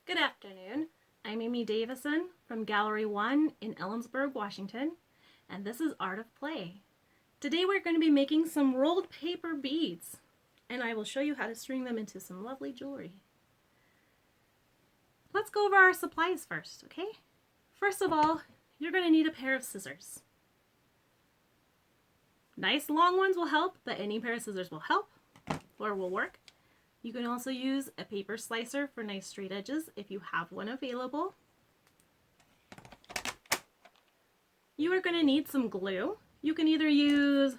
Good afternoon. I'm Amy Davison from Gallery 1 in Ellensburg, Washington, and this is Art of Play. Today we're going to be making some rolled paper beads, and I will show you how to string them into some lovely jewelry. Let's go over our supplies first, okay? First of all, you're going to need a pair of scissors. Nice long ones will help, but any pair of scissors will help or will work. You can also use a paper slicer for nice straight edges if you have one available. You are going to need some glue. You can either use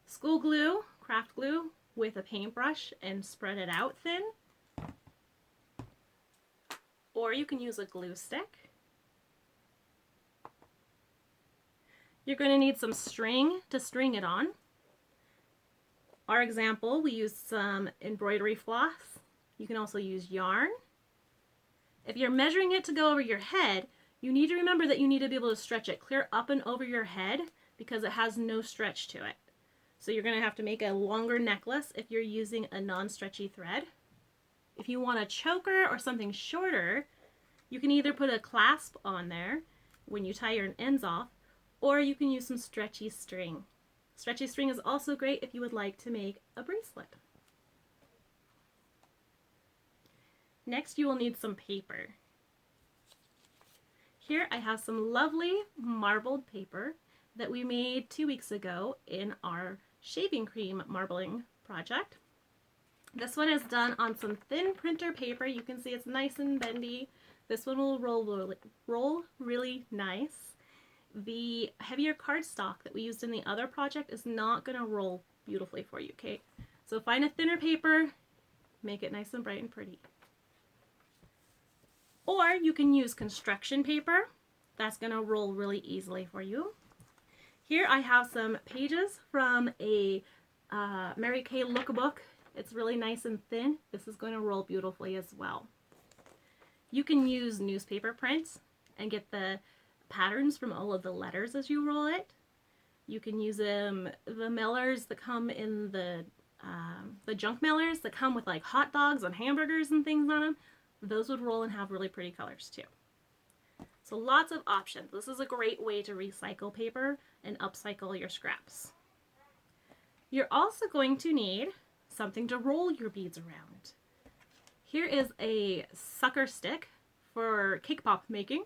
school glue, craft glue, with a paintbrush and spread it out thin, or you can use a glue stick. You're going to need some string to string it on. Our example, we used some embroidery floss. You can also use yarn. If you're measuring it to go over your head, you need to remember that you need to be able to stretch it clear up and over your head because it has no stretch to it. So you're going to have to make a longer necklace if you're using a non-stretchy thread. If you want a choker or something shorter, you can either put a clasp on there when you tie your ends off, or you can use some stretchy string. Stretchy string is also great if you would like to make a bracelet. Next, you will need some paper. Here I have some lovely marbled paper that we made 2 weeks ago in our shaving cream marbling project. This one is done on some thin printer paper. You can see it's nice and bendy. This one will roll really nice. The heavier cardstock that we used in the other project is not going to roll beautifully for you, okay? So find a thinner paper, make it nice and bright and pretty. Or you can use construction paper. That's going to roll really easily for you. Here I have some pages from a Mary Kay lookbook. It's really nice and thin. This is going to roll beautifully as well. You can use newspaper prints and get the patterns from all of the letters as you roll it. You can use the mailers that come in the junk mailers that come with like hot dogs and hamburgers and things on them. Those would roll and have really pretty colors too. So lots of options. This is a great way to recycle paper and upcycle your scraps. You're also going to need something to roll your beads around. Here is a sucker stick for cake pop making.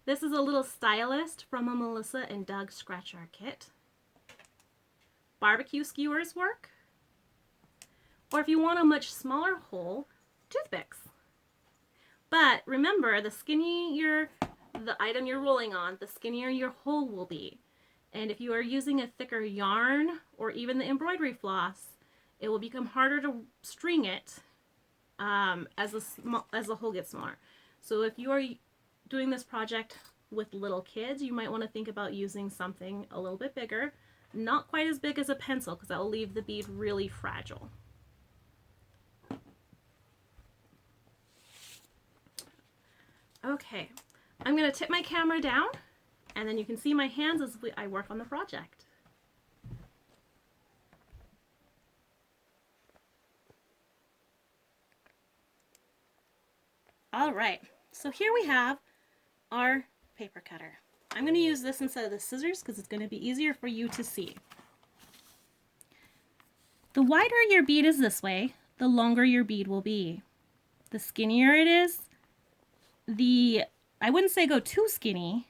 This is a little stylist from a Melissa and Doug Scratch Art kit. Barbecue skewers work. Or if you want a much smaller hole, toothpicks. But remember, the skinnier the item you're rolling on, the skinnier your hole will be. And if you are using a thicker yarn or even the embroidery floss, it will become harder to string it as the hole gets smaller. So if you are doing this project with little kids, you might want to think about using something a little bit bigger, not quite as big as a pencil because that will leave the bead really fragile. Okay, I'm going to tip my camera down and then you can see my hands as I work on the project. All right, so here we have our paper cutter. I'm going to use this instead of the scissors because it's going to be easier for you to see. The wider your bead is this way, the longer your bead will be. The skinnier it is, I wouldn't say go too skinny,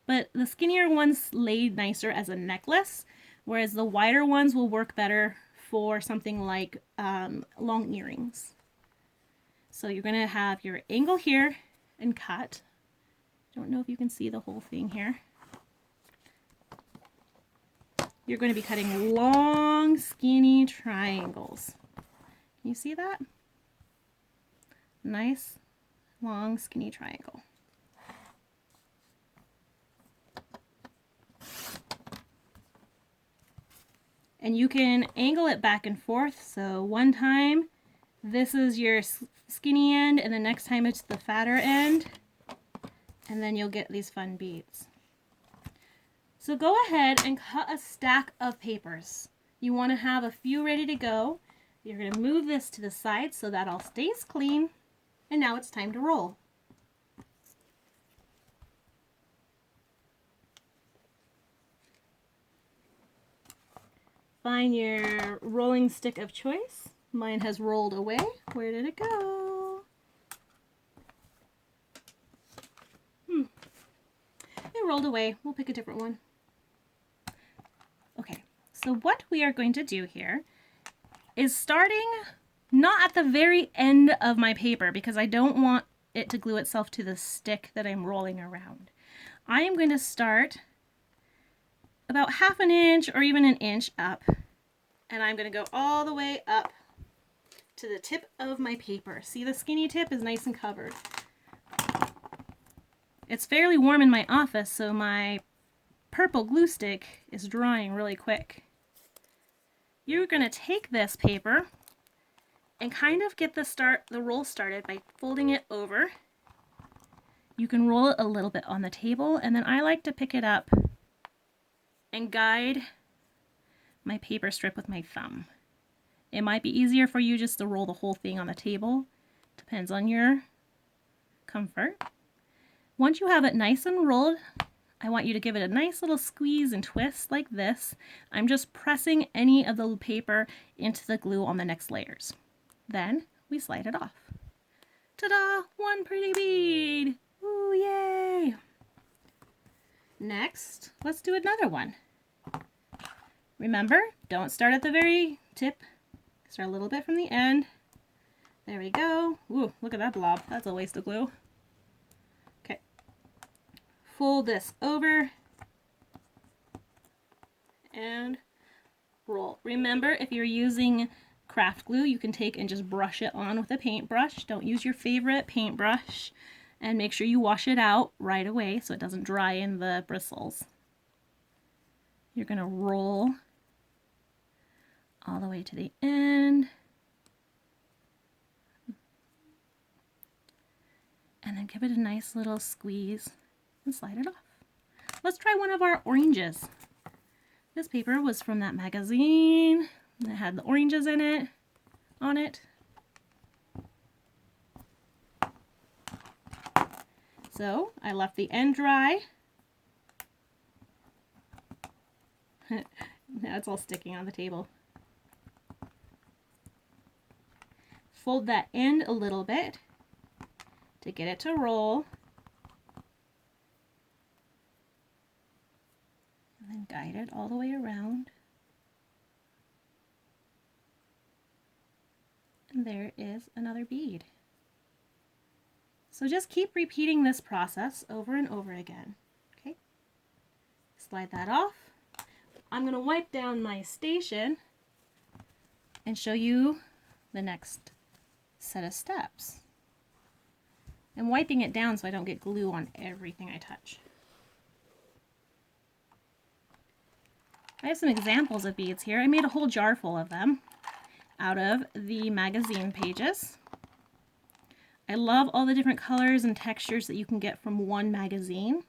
but the skinnier ones lay nicer as a necklace, whereas the wider ones will work better for something like long earrings. So you're going to have your angle here and cut. Don't know if you can see the whole thing here. You're going to be cutting long, skinny triangles. Can you see that? Nice, long, skinny triangle. And you can angle it back and forth. So one time, this is your skinny end, and the next time it's the fatter end. And then you'll get these fun beads. So go ahead and cut a stack of papers. You want to have a few ready to go. You're going to move this to the side so that all stays clean. And now it's time to roll. Find your rolling stick of choice. Mine has rolled away. Where did it go? It rolled away. We'll pick a different one. Okay, so what we are going to do here is starting not at the very end of my paper because I don't want it to glue itself to the stick that I'm rolling around. I am going to start about 1/2 inch or even 1 inch up, and I'm going to go all the way up to the tip of my paper. See, the skinny tip is nice and covered. It's fairly warm in my office, so my purple glue stick is drying really quick. You're going to take this paper and kind of get the roll started by folding it over. You can roll it a little bit on the table, and then I like to pick it up and guide my paper strip with my thumb. It might be easier for you just to roll the whole thing on the table. Depends on your comfort. Once you have it nice and rolled, I want you to give it a nice little squeeze and twist like this. I'm just pressing any of the paper into the glue on the next layers. Then we slide it off. Ta-da! One pretty bead! Ooh, yay! Next, let's do another one. Remember, don't start at the very tip. Start a little bit from the end. There we go. Ooh, look at that blob. That's a waste of glue. Okay. Fold this over and roll. Remember, if you're using craft glue, you can take and just brush it on with a paintbrush. Don't use your favorite paintbrush, and make sure you wash it out right away so it doesn't dry in the bristles. You're going to roll all the way to the end. And then give it a nice little squeeze and slide it off. Let's try one of our oranges. This paper was from that magazine. It had the oranges in it, on it. So I left the end dry. Now it's all sticking on the table. Fold that end a little bit to get it to roll. And then guide it all the way around. And there is another bead. So just keep repeating this process over and over again. Okay? Slide that off. I'm going to wipe down my station and show you the next set of steps. I'm wiping it down so I don't get glue on everything I touch. I have some examples of beads here. I made a whole jar full of them out of the magazine pages. I love all the different colors and textures that you can get from one magazine.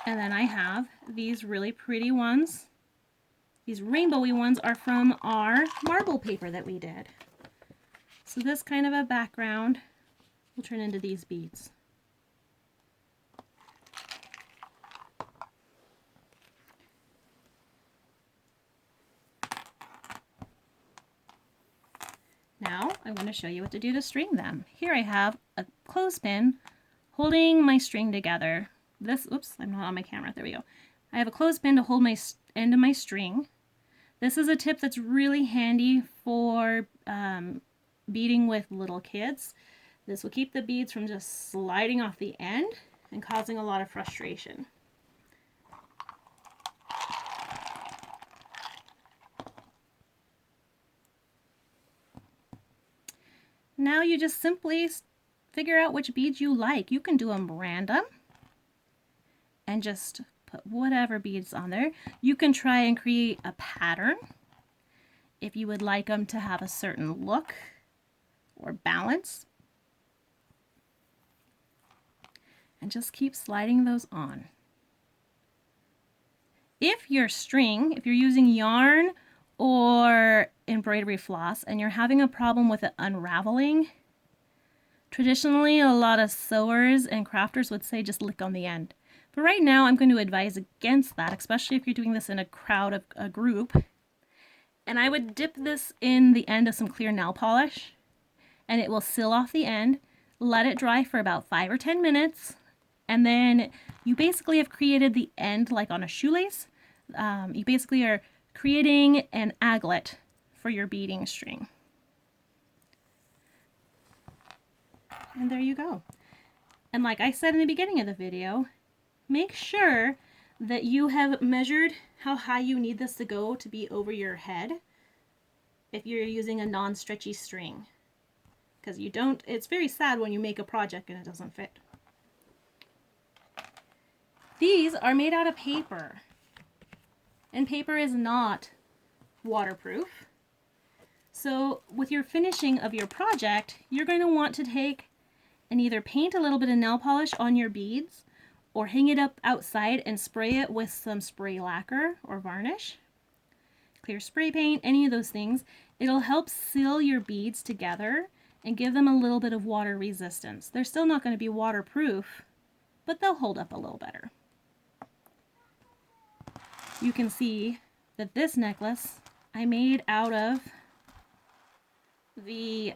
And then I have these really pretty ones. These rainbowy ones are from our marble paper that we did. So this kind of a background will turn into these beads. Now I want to show you what to do to string them. Here I have a clothespin holding my string together. This, oops, I'm not on my camera. There we go. I have a clothespin to hold my end of my string. This is a tip that's really handy for beading with little kids. This will keep the beads from just sliding off the end and causing a lot of frustration. Now you just simply figure out which beads you like. You can do them random and just put whatever beads on there. You can try and create a pattern if you would like them to have a certain look or balance. And just keep sliding those on. If your string, if you're using yarn or embroidery floss and you're having a problem with it unraveling, traditionally a lot of sewers and crafters would say just lick on the end. But right now I'm going to advise against that, especially if you're doing this in a crowd of a group. And I would dip this in the end of some clear nail polish and it will seal off the end. Let it dry for about 5 or 10 minutes. And then you basically have created the end like on a shoelace. You basically are creating an aglet for your beading string. And there you go. And like I said in the beginning of the video, make sure that you have measured how high you need this to go to be over your head if you're using a non-stretchy string. Because you don't, it's very sad when you make a project and it doesn't fit. These are made out of paper. And paper is not waterproof. So with your finishing of your project, you're going to want to take and either paint a little bit of nail polish on your beads or hang it up outside and spray it with some spray lacquer or varnish, clear spray paint, any of those things. It'll help seal your beads together and give them a little bit of water resistance. They're still not going to be waterproof, but they'll hold up a little better. You can see that this necklace I made out of the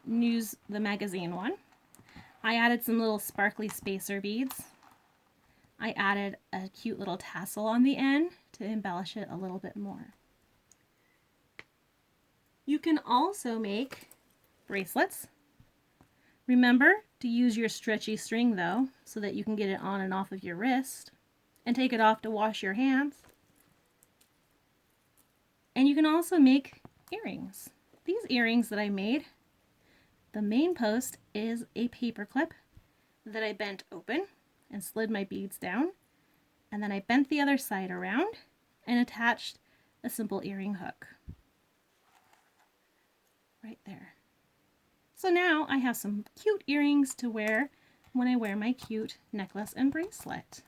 the magazine one. I added some little sparkly spacer beads. I added a cute little tassel on the end to embellish it a little bit more. You can also make bracelets. Remember to use your stretchy string though, so that you can get it on and off of your wrist and take it off to wash your hands. And you can also make earrings. These earrings that I made, the main post is a paper clip that I bent open and slid my beads down, and then I bent the other side around and attached a simple earring hook right there. So now I have some cute earrings to wear when I wear my cute necklace and bracelet.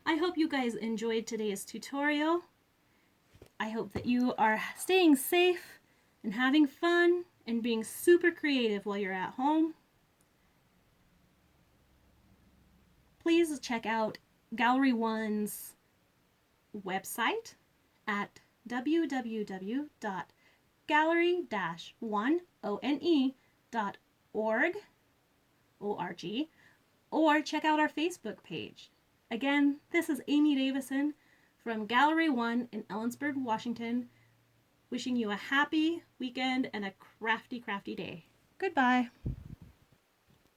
I hope you guys enjoyed today's tutorial. I hope that you are staying safe and having fun and being super creative while you're at home. Please check out Gallery One's website at www.gallery-one.org, or check out our Facebook page. Again, this is Amy Davison from Gallery One in Ellensburg, Washington, wishing you a happy weekend and a crafty, crafty day. Goodbye.